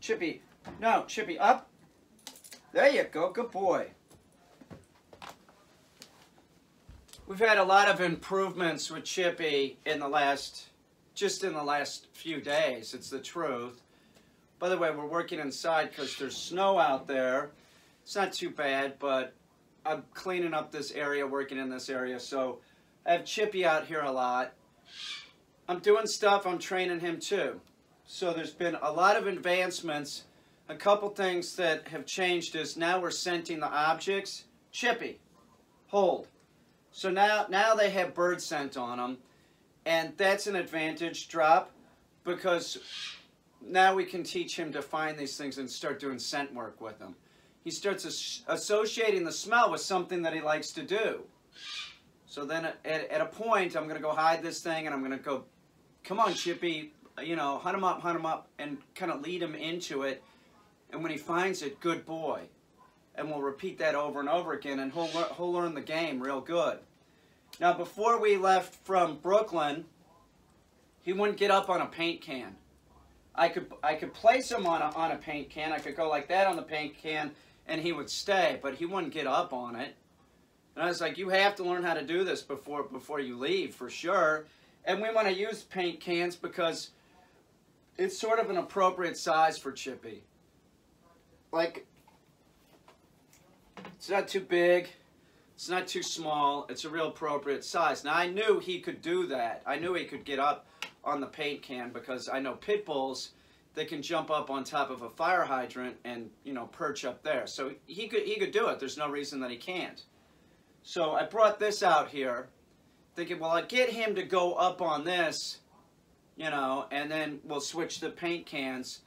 Chippy. No, Chippy, up. There you go. Good boy. We've had a lot of improvements with Chippy in the last few days. It's the truth. By the way, we're working inside because there's snow out there. It's not too bad, but I'm cleaning up this area, working in this area. So I have Chippy out here a lot. I'm doing stuff, I'm training him too. So there's been a lot of advancements. A couple things that have changed is now we're scenting the objects. Chippy, hold. So now they have bird scent on them, and that's an advantage. Drop, because now we can teach him to find these things and start doing scent work with them. He starts associating the smell with something that he likes to do. So then at a point, I'm going to go hide this thing, and I'm going to go, come on, Chippy, you know, hunt him up, and kind of lead him into it. And when he finds it, good boy. And we'll repeat that over and over again, and he'll learn the game real good. Now, before we left from Brooklyn, he wouldn't get up on a paint can. I could place him on a paint can. I could go like that on the paint can, and he would stay, but he wouldn't get up on it. And I was like, you have to learn how to do this before you leave, for sure. And we want to use paint cans because it's sort of an appropriate size for Chippy. Like, it's not too big. It's not too small. It's a real appropriate size. Now, I knew he could do that. I knew he could get up on the paint can because I know pit bulls, they can jump up on top of a fire hydrant and, you know, perch up there. So he could do it. There's no reason that he can't. So I brought this out here thinking, well, I'd get him to go up on this, you know, and then we'll switch the paint cans.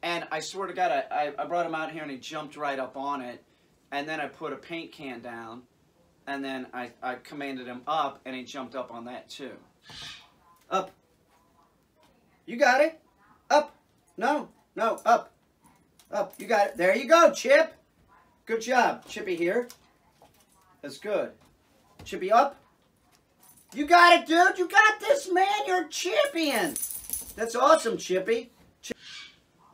And I swear to God, I brought him out here and he jumped right up on it. And then I put a paint can down. And then I commanded him up, and he jumped up on that too. Up. You got it. Up. No, up. Up. You got it. There you go, Chip. Good job. Chippy here. That's good. Chippy up. You got it, dude. You got this, man. You're a champion. That's awesome, Chippy.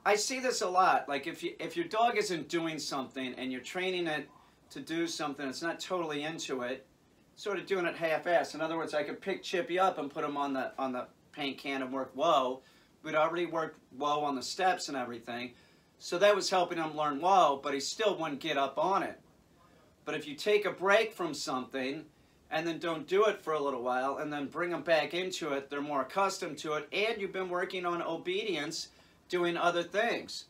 I see this a lot. Like if your dog isn't doing something and you're training it to do something, it's not totally into it, sort of doing it half-assed. In other words, I could pick Chippy up and put him on the paint can and work whoa. We'd already worked whoa on the steps and everything, so that was helping him learn whoa, but he still wouldn't get up on it. But if you take a break from something and then don't do it for a little while and then bring them back into it, they're more accustomed to it, and you've been working on obedience, doing other things.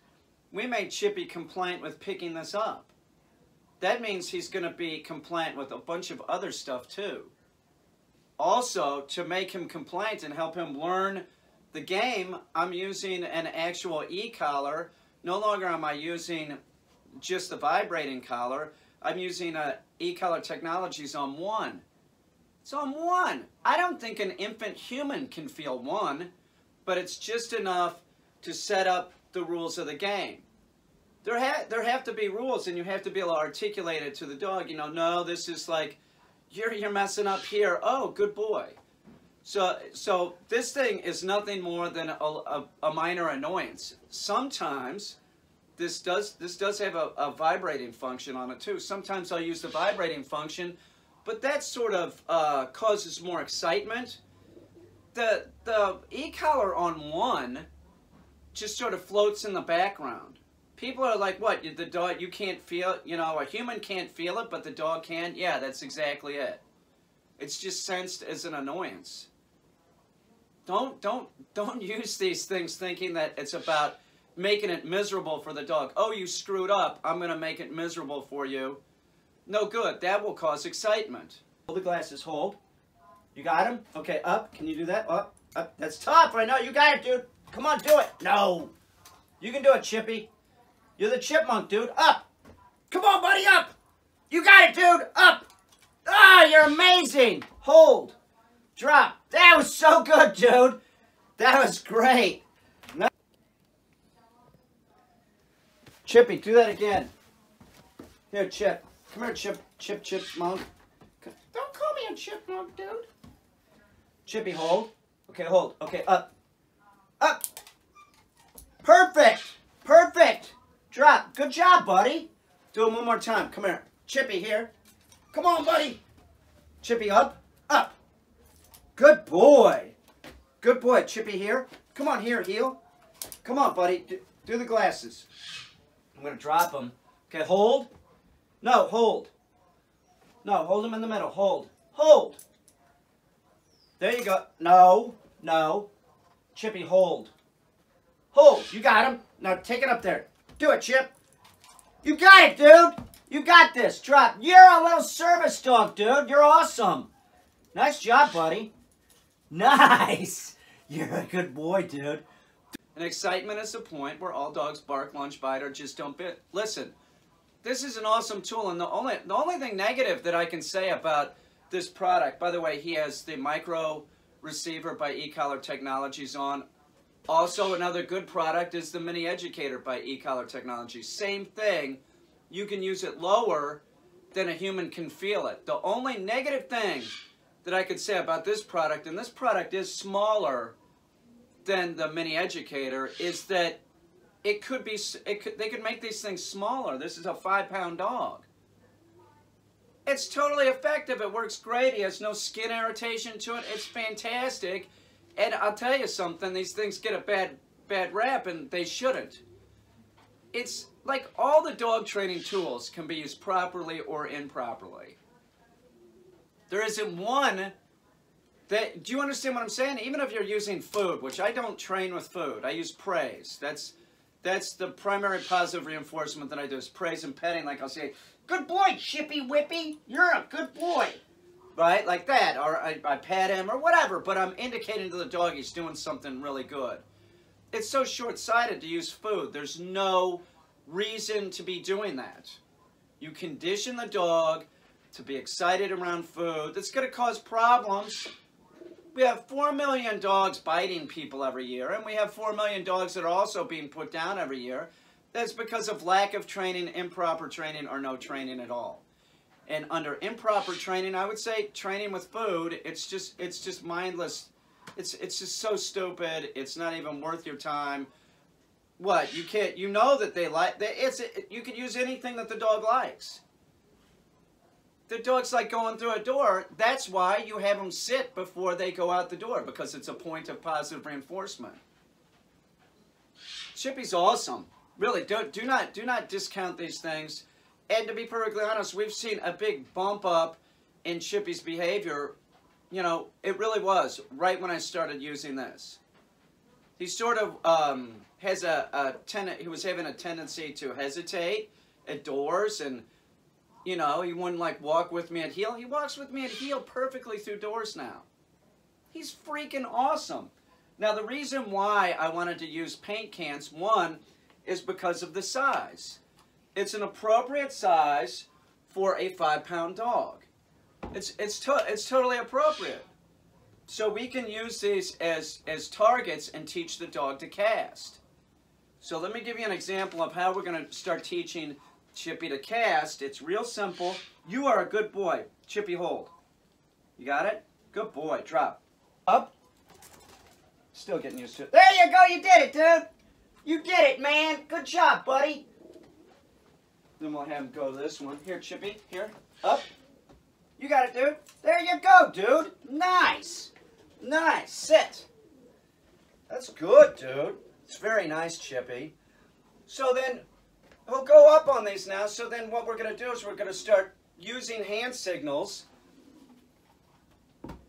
We made Chippy compliant with picking this up. That means he's going to be compliant with a bunch of other stuff too. Also, to make him compliant and help him learn the game, I'm using an actual e-collar. No longer am I using just the vibrating collar. I'm using e-collar Technologies on 1. It's on 1. I don't think an infant human can feel 1, but it's just enough to set up the rules of the game. There have to be rules, and you have to be able to articulate it to the dog. You know, no, this is like, you're messing up here. Oh, good boy. So this thing is nothing more than a minor annoyance. Sometimes this does have a vibrating function on it too. Sometimes I'll use the vibrating function, but that sort of causes more excitement. The e-collar on 1 just sort of floats in the background. People are like, what, the dog, you can't feel, you know, a human can't feel it, but the dog can? Yeah, that's exactly it. It's just sensed as an annoyance. Don't use these things thinking that it's about making it miserable for the dog. Oh, you screwed up. I'm going to make it miserable for you. No good. That will cause excitement. Hold the glasses. Hold. You got him? Okay, up. Can you do that? Up. Up. That's tough. I know. You got it, dude. Come on, do it. No. You can do it, Chippy. You're the chipmunk, dude. Up. Come on, buddy, up. You got it, dude. Up. Ah, you're amazing. Hold. Drop. That was so good, dude. That was great. No. Chippy, do that again. Here, Chip. Come here, chipmunk. Don't call me a chipmunk, dude. Chippy, hold. Okay, hold. Okay, up. Up. Perfect. Perfect. Good job, buddy. Do it one more time. Come here. Chippy here. Come on, buddy. Chippy up. Up. Good boy. Good boy. Chippy here. Come on here, heel. Come on, buddy. Do the glasses. I'm going to drop them. Okay, hold. No, hold. No, hold them in the middle. Hold. Hold. There you go. No. No. Chippy, hold. Hold. You got him. Now take it up there. Do it, Chip. You got it, dude. You got this. Drop. You're a little service dog, dude. You're awesome. Nice job, buddy. Nice. You're a good boy, dude. And excitement is the point where all dogs bark, lunge, bite, or just don't bit. Listen, this is an awesome tool, and the only thing negative that I can say about this product, by the way, he has the micro receiver by E-Collar Technologies on. Also, another good product is the Mini Educator by E-Collar Technologies. Same thing. You can use it lower than a human can feel it. The only negative thing that I could say about this product, and this product is smaller than the Mini Educator, is that they could make these things smaller. This is a 5-pound dog. It's totally effective. It works great. He has no skin irritation to it. It's fantastic. And I'll tell you something, these things get a bad rap, and they shouldn't. It's like all the dog training tools can be used properly or improperly. There isn't one that, do you understand what I'm saying? Even if you're using food, which I don't train with food, I use praise. That's the primary positive reinforcement that I do, is praise and petting. Like I'll say, good boy, Chippy Whippy, you're a good boy. Right, like that, or I pat him, or whatever, but I'm indicating to the dog he's doing something really good. It's so short-sighted to use food. There's no reason to be doing that. You condition the dog to be excited around food. That's going to cause problems. We have 4 million dogs biting people every year, and we have 4 million dogs that are also being put down every year. That's because of lack of training, improper training, or no training at all. And under improper training, I would say training with food, it's just mindless. It's just so stupid. It's not even worth your time. What? You can't, you know that they like, you could use anything that the dog likes. The dog's like going through a door. That's why you have them sit before they go out the door, because it's a point of positive reinforcement. Chippy's awesome. Really, do not discount these things. And to be perfectly honest, we've seen a big bump up in Chippy's behavior. You know, it really was right when I started using this. He sort of he was having a tendency to hesitate at doors, and you know, he wouldn't like walk with me at heel. He walks with me at heel perfectly through doors now. He's freaking awesome. Now, the reason why I wanted to use paint cans, one, is because of the size. It's an appropriate size for a 5-pound dog. It's totally appropriate. So we can use these as targets and teach the dog to cast. So let me give you an example of how we're going to start teaching Chippy to cast. It's real simple. You are a good boy. Chippy, hold. You got it? Good boy. Drop. Up. Still getting used to it. There you go. You did it, dude. You did it, man. Good job, buddy. Then we'll have him go this one. Here, Chippy. Here. Up. You got it, dude. There you go, dude. Nice. Nice. Sit. That's good, dude. It's very nice, Chippy. So then, he'll go up on these now. So then what we're going to do is we're going to start using hand signals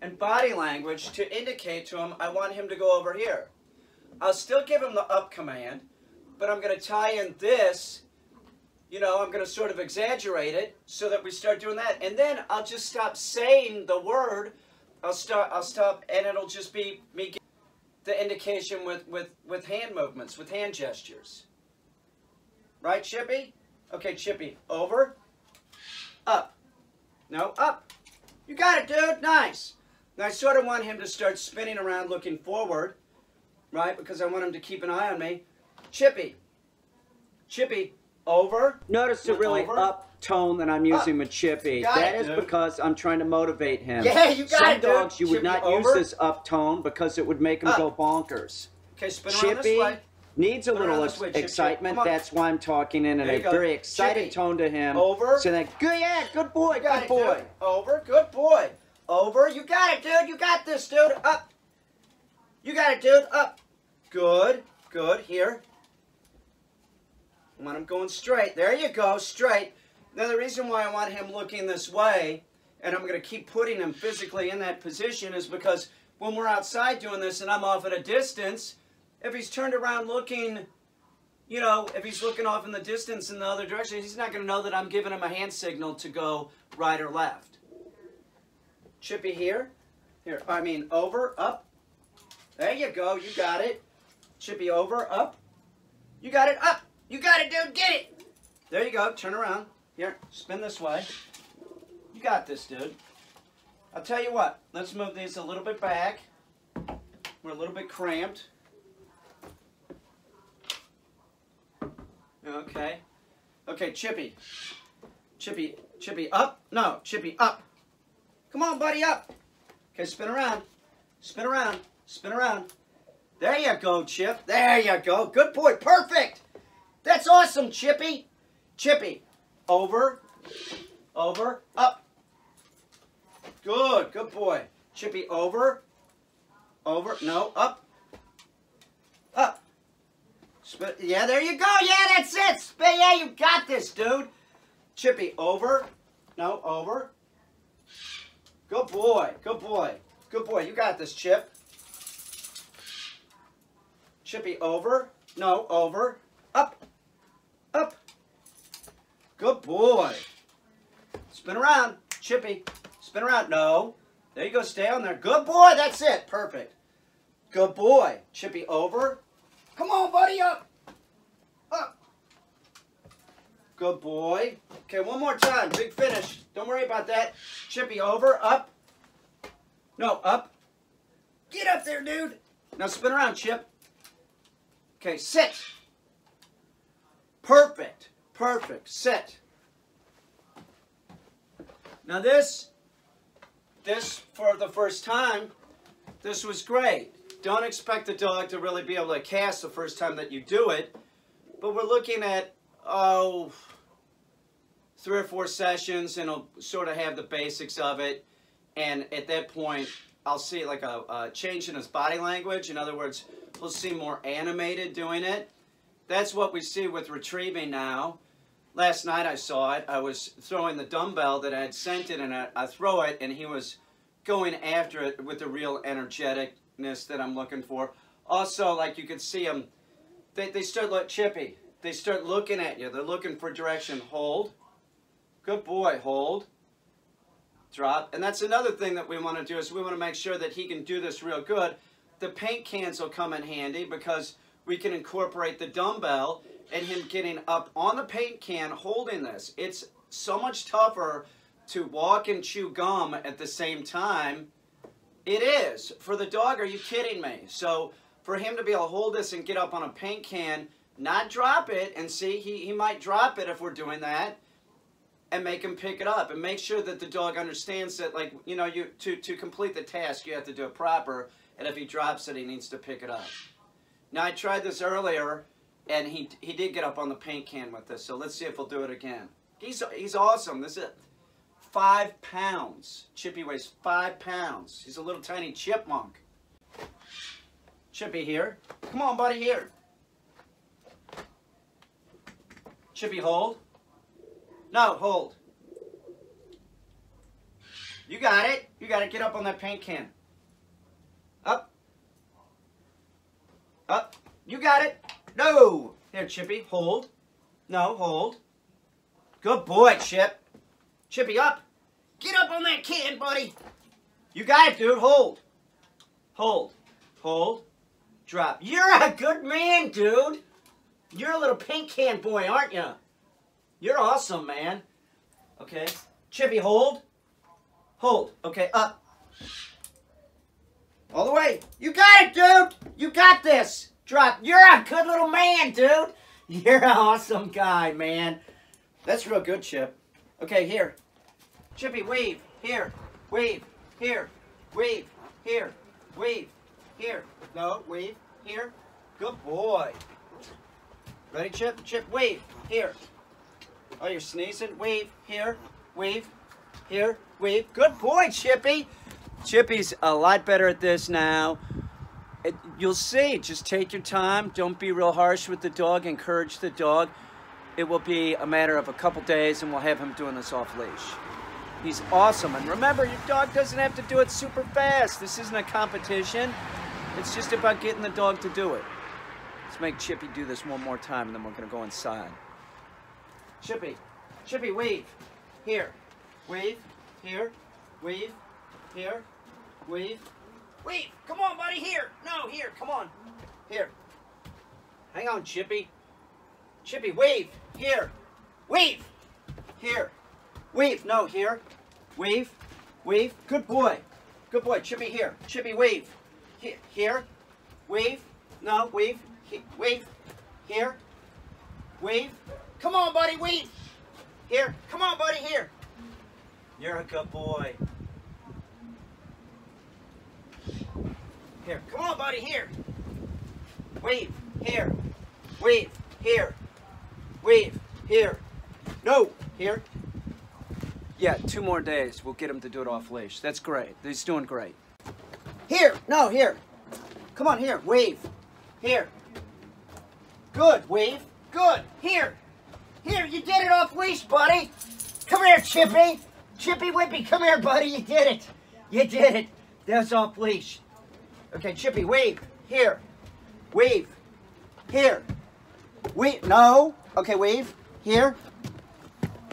and body language to indicate to him, I want him to go over here. I'll still give him the up command, but I'm going to tie in this. You know, I'm going to sort of exaggerate it so that we start doing that. And then I'll just stop saying the word. I'll stop, and it'll just be me giving the indication with hand movements, with hand gestures. Right, Chippy? Okay, Chippy, over, up. No, up. You got it, dude. Nice. Now, I sort of want him to start spinning around looking forward, right, because I want him to keep an eye on me. Chippy. Chippy. Over. Notice the really up tone that I'm using with Chippy. That is because I'm trying to motivate him. Yeah, you got it, dude. Some dogs, you would not use this up tone because it would make them go bonkers. Okay, spin around this way. needs a little excitement. That's why I'm talking in a very excited tone to him. Over. So that, good boy, good boy. Over, good boy. Over, you got it, dude. You got this, dude. Up. You got it, dude. Up. Good, good. Here. I want him going straight. There you go, straight. Now, the reason why I want him looking this way, and I'm going to keep putting him physically in that position, is because when we're outside doing this and I'm off at a distance, if he's turned around looking, you know, if he's looking off in the distance in the other direction, he's not going to know that I'm giving him a hand signal to go right or left. Chippy here. Here, I mean, over, up. There you go, you got it. Chippy over, up. You got it, up. You got it, dude, get it. There you go, turn around. Here, spin this way. You got this, dude. I'll tell you what, let's move these a little bit back. We're a little bit cramped. Okay. Okay, Chippy. Chippy, Chippy, up. No, Chippy, up. Come on, buddy, up. Okay, spin around. Spin around. Spin around. There you go, Chip. There you go. Good boy. Perfect. That's awesome, Chippy. Chippy. Over. Over. Up. Good. Good boy. Chippy, over. Over. No, up. Up. Spin. Yeah, there you go. Yeah, that's it. Spin. Yeah, you got this, dude. Chippy, over. No, over. Good boy. Good boy. Good boy. You got this, Chip. Chippy, over. No, over. Up. Up. Good boy. Spin around. Chippy. Spin around. No. There you go. Stay on there. Good boy. That's it. Perfect. Good boy. Chippy, over. Come on, buddy. Up. Up. Good boy. Okay, one more time. Big finish. Don't worry about that. Chippy, over. Up. No, up. Get up there, dude. Now spin around, Chip. Okay, sit. Perfect. Perfect. Sit. Now this for the first time, this was great. Don't expect the dog to really be able to cast the first time that you do it. But we're looking at, 3 or 4 sessions, and he'll sort of have the basics of it. And at that point, I'll see like a change in his body language. In other words, we'll see more animated doing it. That's what we see with retrieving now. Last night I saw it. I was throwing the dumbbell that I had sent it, and I throw it, and he was going after it with the real energeticness that I'm looking for. Also, like you could see him, they start Chippy. They start looking at you. They're looking for direction. Hold. Good boy. Hold. Drop. And that's another thing that we want to do, is we want to make sure that he can do this real good. The paint cans will come in handy because we can incorporate the dumbbell and him getting up on the paint can holding this. It's so much tougher to walk and chew gum at the same time. It is. For the dog, are you kidding me? So for him to be able to hold this and get up on a paint can, not drop it, and see, he might drop it if we're doing that, and make him pick it up, and make sure that the dog understands that, like, you know, to complete the task, you have to do it proper, and if he drops it, he needs to pick it up. Now, I tried this earlier, and he did get up on the paint can with this, so let's see if he'll do it again. He's awesome. This is 5 pounds. Chippy weighs 5 pounds. He's a little tiny chipmunk. Chippy here. Come on, buddy, here. Chippy, hold. No, hold. You got it. You got to get up on that paint can. Up. Up. You got it. No. There, Chippy. Hold. No, hold. Good boy, Chip. Chippy, up. Get up on that can, buddy. You got it, dude. Hold. Hold. Hold. Drop. You're a good man, dude. You're a little paint can boy, aren't you? You're awesome, man. Okay. Chippy, hold. Hold. Okay, up. All the way. You got it, dude. You got this. Drop. You're a good little man, dude. You're an awesome guy, man. That's real good, Chip. Okay, here. Chippy, weave. Here. Weave. Here. Weave. Here. Weave. Here. No, weave. Here. Good boy. Ready, Chip? Chip, wave. Here. Oh, you're sneezing? Wave. Here. Wave. Here. Wave. Good boy, Chippy. Chippy's a lot better at this now. You'll see. Just take your time. Don't be real harsh with the dog. Encourage the dog. It will be a matter of a couple days, and we'll have him doing this off leash. He's awesome. And remember, your dog doesn't have to do it super fast. This isn't a competition. It's just about getting the dog to do it. Let's make Chippy do this one more time, and then we're going to go inside. Chippy. Chippy, wave. Here. Wave. Here. Wave. Here. Wave. Wave. Come on, buddy. Here. No, here. Come on. Here. Hang on, Chippy. Chippy, wave. Here. Wave. Here. Wave. No, here. Wave. Wave. Good boy. Good boy. Chippy, here. Chippy, wave. Here. Wave. No, wave. Wave. Here. Wave. Come on, buddy. Wave. Here. Come on, buddy. Here. You're a good boy. Here. Come on, buddy. Here. Wave. Here. Wave. Here. Wave. Here. No. Here. Yeah, 2 more days. We'll get him to do it off leash. That's great. He's doing great. Here. No, here. Come on, here. Wave. Here. Good. Wave. Good. Here. Here. You did it off leash, buddy. Come here, Chippy. Chippy Whippy. Come here, buddy. You did it. You did it. That's off leash. Okay, Chippy, wave. Here. Wave. Here. Wait. No. Okay, wave. Here.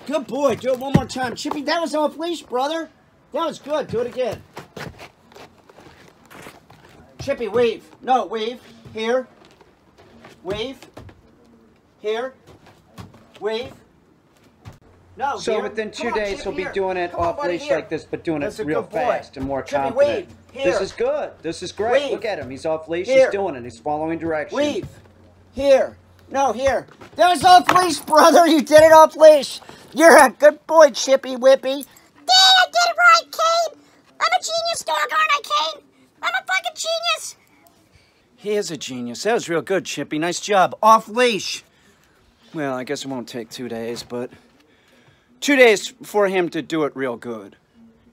Good boy. Do it one more time. Chippy, that was off leash, brother. That was good. Do it again. Chippy, wave. No, wave. Here. Wave. Here. Wave. No, so here. within 2 Come on, days, Chip, he'll be here. doing it Come on, off buddy, leash here. like this, but doing That's it a real good boy. fast and more Chippy, confident. wave. Here. This is good. This is great. Wave. Look at him. He's off leash. Here. He's doing it. He's following direction. Wave. Here. No, here. That was off leash, brother. You did it off leash. You're a good boy, Chippy Whippy. Dad, I did it right, Caine. I'm a genius dog, aren't I, Caine? I'm a fucking genius. He is a genius. That was real good, Chippy. Nice job. Off leash. Well, I guess it won't take 2 days, but 2 days for him to do it real good.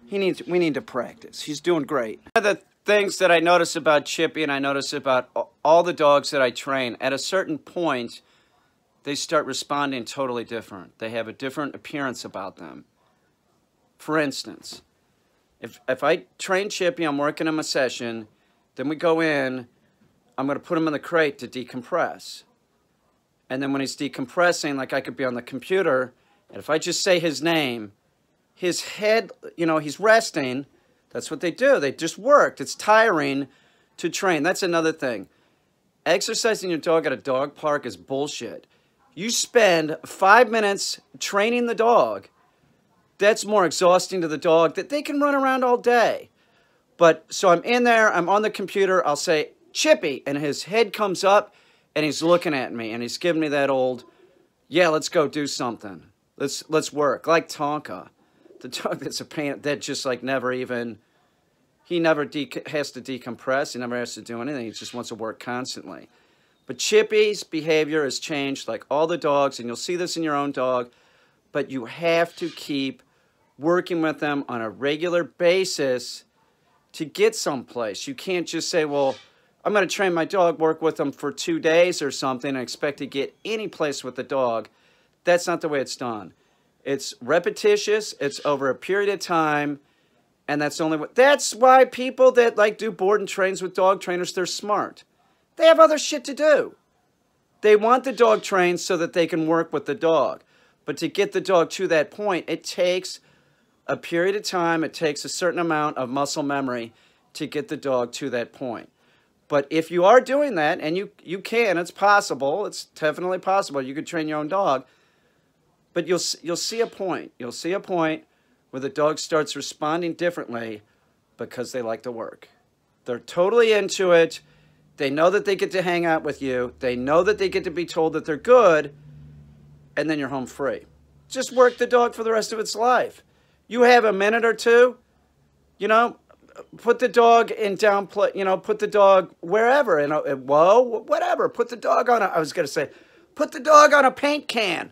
We need to practice. He's doing great. One of the things that I notice about Chippy, and I notice about all the dogs that I train, at a certain point, they start responding totally different. They have a different appearance about them. For instance, if I train Chippy, I'm working him a session, then we go in, I'm going to put him in the crate to decompress. And then when he's decompressing, like I could be on the computer, and if I just say his name, his head, you know, he's resting. That's what they do. They just worked. It's tiring to train. That's another thing. Exercising your dog at a dog park is bullshit. You spend 5 minutes training the dog. That's more exhausting to the dog that they can run around all day. But so I'm in there, I'm on the computer, I'll say, Chippy, and his head comes up and he's looking at me and he's giving me that old, yeah, let's go do something. Let's work. Like Tonka. The dog that's a pain, that just like never even, he never has to decompress, he never has to do anything, he just wants to work constantly. But Chippy's behavior has changed like all the dogs, and you'll see this in your own dog, but you have to keep working with them on a regular basis to get someplace. You can't just say, well, I'm going to train my dog, work with them for 2 days or something, and expect to get any place with the dog. That's not the way it's done. It's repetitious, it's over a period of time, and that's the only way. That's why people that like do board and trains with dog trainers, they're smart. They have other shit to do. They want the dog trained so that they can work with the dog. But to get the dog to that point, it takes a period of time, it takes a certain amount of muscle memory to get the dog to that point. But if you are doing that, and you can, it's possible, it's definitely possible, you could train your own dog, but you'll see a point. You'll see a point where the dog starts responding differently because they like to work. They're totally into it. They know that they get to hang out with you. They know that they get to be told that they're good, and then you're home free. Just work the dog for the rest of its life. You have a minute or two, you know, put the dog in down play, you know, put the dog wherever, whoa, whatever. Put the dog on I was going to say, Put the dog on a paint can.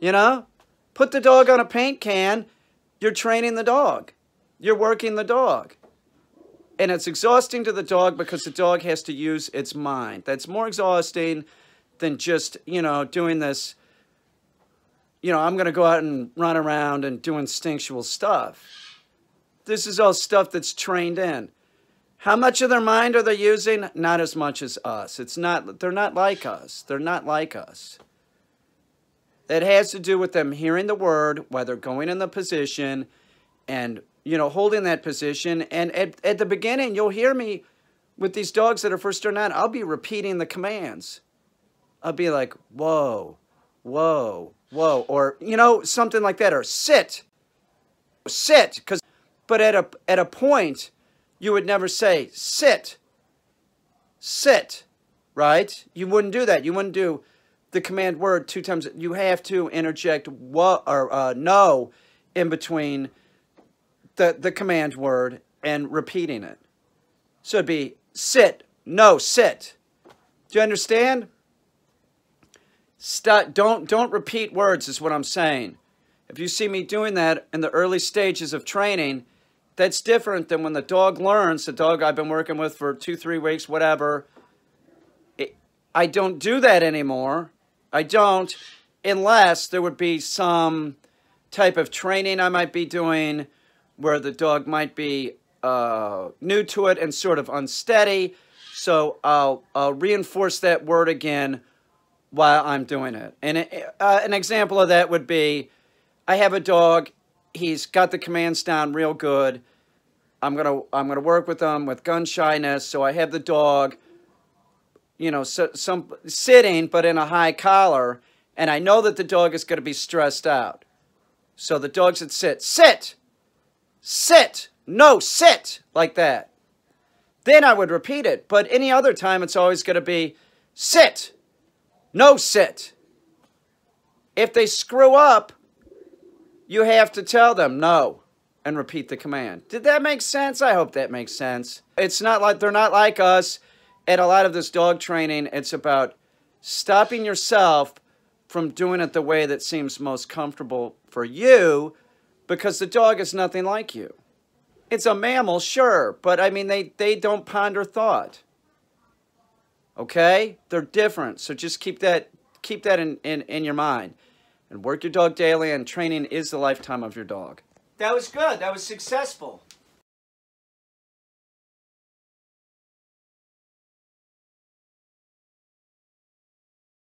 You know? Put the dog on a paint can. You're training the dog. You're working the dog. And it's exhausting to the dog because the dog has to use its mind. That's more exhausting than just, you know, doing this, you know, I'm going to go out and run around and do instinctual stuff. This is all stuff that's trained in. How much of their mind are they using? Not as much as us. It's not, they're not like us. They're not like us. It has to do with them hearing the word while they're going in the position and, you know, holding that position. And at the beginning, you'll hear me with these dogs that are first starting out, I'll be repeating the commands. I'll be like, whoa, whoa, whoa. Or, you know, something like that. Or sit. Sit. But at a point, you would never say, sit. Sit. Right? You wouldn't do that. You wouldn't do the command word 2 times. You have to interject no in between the command word and repeating it. So it'd be sit, no, sit. Do you understand? Stop, don't repeat words is what I'm saying. If you see me doing that in the early stages of training, that's different than when the dog learns, the dog I've been working with for 2-3 weeks, whatever. I don't do that anymore. I don't, unless there would be some type of training I might be doing where the dog might be new to it and sort of unsteady. So I'll reinforce that word again while I'm doing it. And an example of that would be, I have a dog. He's got the commands down real good. I'm gonna work with him with gun shyness. So I have the dog, you know, some sitting but in a high collar, and I know that the dog is going to be stressed out. So the dog's at sit, sit, sit, no, sit, like that. Then I would repeat it. But any other time, it's always going to be sit, no, sit. If they screw up, you have to tell them no and repeat the command. Did that make sense? I hope that makes sense. It's not like they're not like us. At a lot of this dog training, it's about stopping yourself from doing it the way that seems most comfortable for you, because the dog is nothing like you. It's a mammal, sure, but I mean, they don't ponder thought. Okay? They're different, so just keep that in your mind. And work your dog daily, and training is the lifetime of your dog. That was good. That was successful.